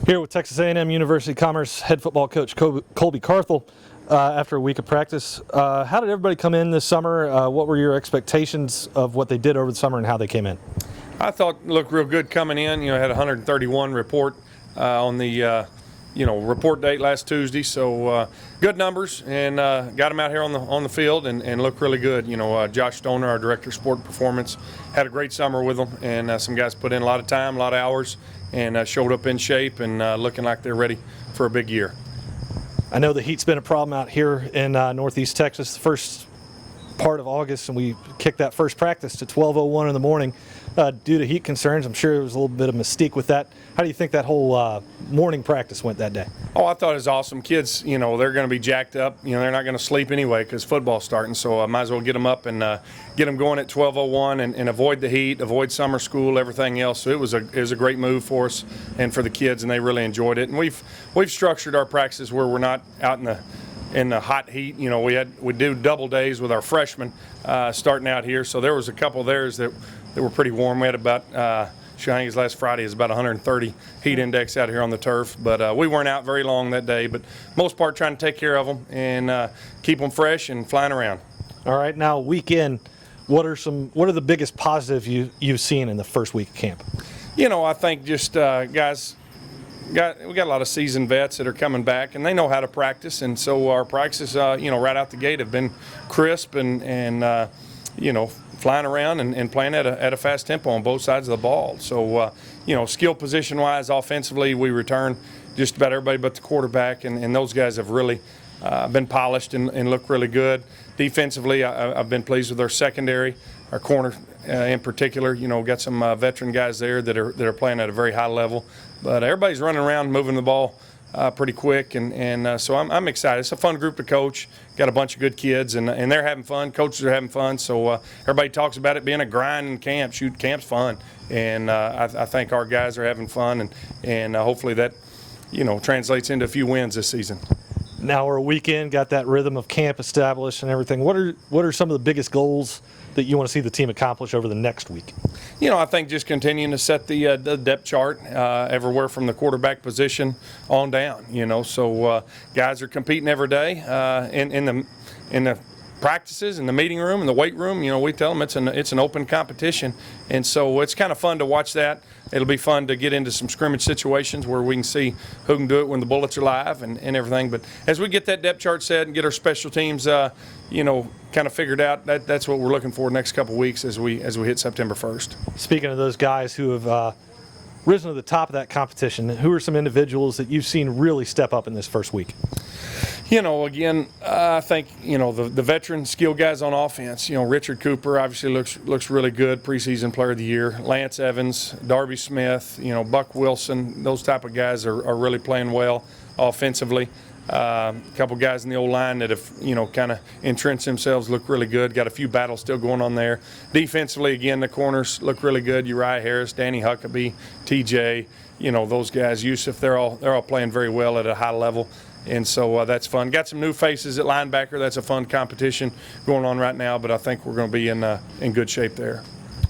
Here with Texas A&M University Commerce head football coach Colby Carthel after a week of practice. How did everybody come in this summer? What were your expectations of what they did over the summer and how they came in? I thought it looked real good coming in. Had 131 report on the report date last Tuesday, so good numbers, and got them out here on the field and looked really good. Josh Stoner, our director of sport performance, had a great summer with them, and some guys put in a lot of time, a lot of hours, and showed up in shape and looking like they're ready for a big year. I know the heat's been a problem out here in Northeast Texas the first part of August, and we kicked that first practice to 12:01 in the morning due to heat concerns. I'm sure there was a little bit of mystique with that. How do you think that whole morning practice went that day? Oh, I thought it was awesome. Kids, they're going to be jacked up. They're not going to sleep anyway because football's starting, so I might as well get them up and get them going at 12:01 and avoid the heat, avoid summer school, everything else. So it was a great move for us and for the kids, and they really enjoyed it. And we've structured our practices where we're not out in the hot heat. We do double days with our freshmen starting out here, so there was a couple of theirs that were pretty warm. We had about I think last Friday is about 130 heat index out here on the turf, but we weren't out very long that day, but most part trying to take care of them and keep them fresh and flying around. All right, now weekend, what are the biggest positives you've seen in the first week of camp? I think just guys, we got a lot of seasoned vets that are coming back, and they know how to practice, and so our practices, right out the gate have been crisp and flying around and playing at a fast tempo on both sides of the ball. So, skill position-wise, offensively, we return just about everybody but the quarterback, and those guys have really been polished and look really good. Defensively, I've been pleased with our secondary, our corner in particular. Got some veteran guys there that are playing at a very high level. But everybody's running around, moving the ball pretty quick, and so I'm excited. It's a fun group to coach. Got a bunch of good kids, and they're having fun. Coaches are having fun. So everybody talks about it being a grind in camp. Shoot, camp's fun, and I think our guys are having fun, and hopefully that translates into a few wins this season. Now we're a weekend, got that rhythm of camp established and everything. What are some of the biggest goals that you want to see the team accomplish over the next week? I think just continuing to set the depth chart everywhere from the quarterback position on down. So guys are competing every day in the practices, in the meeting room, in the weight room. We tell them it's an open competition, and so it's kind of fun to watch that. It'll be fun to get into some scrimmage situations where we can see who can do it when the bullets are live and everything. But as we get that depth chart set and get our special teams, kind of figured out, that's what we're looking for next couple of weeks as we hit September 1st. Speaking of those guys who have risen to the top of that competition, who are some individuals that you've seen really step up in this first week? Again, I think, the veteran skill guys on offense, Richard Cooper obviously looks really good, preseason player of the year. Lance Evans, Darby Smith, Buck Wilson, those type of guys are really playing well offensively. A couple guys in the O-line that have, kind of entrenched themselves, look really good. Got a few battles still going on there. Defensively, again, the corners look really good. Uriah Harris, Danny Huckabee, TJ, those guys, Yusuf, they're all playing very well at a high level. And so that's fun. Got some new faces at linebacker. That's a fun competition going on right now, but I think we're going to be in good shape there.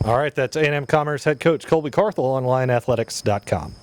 All right, that's A&M Commerce head coach Colby Carthel on LionAthletics.com.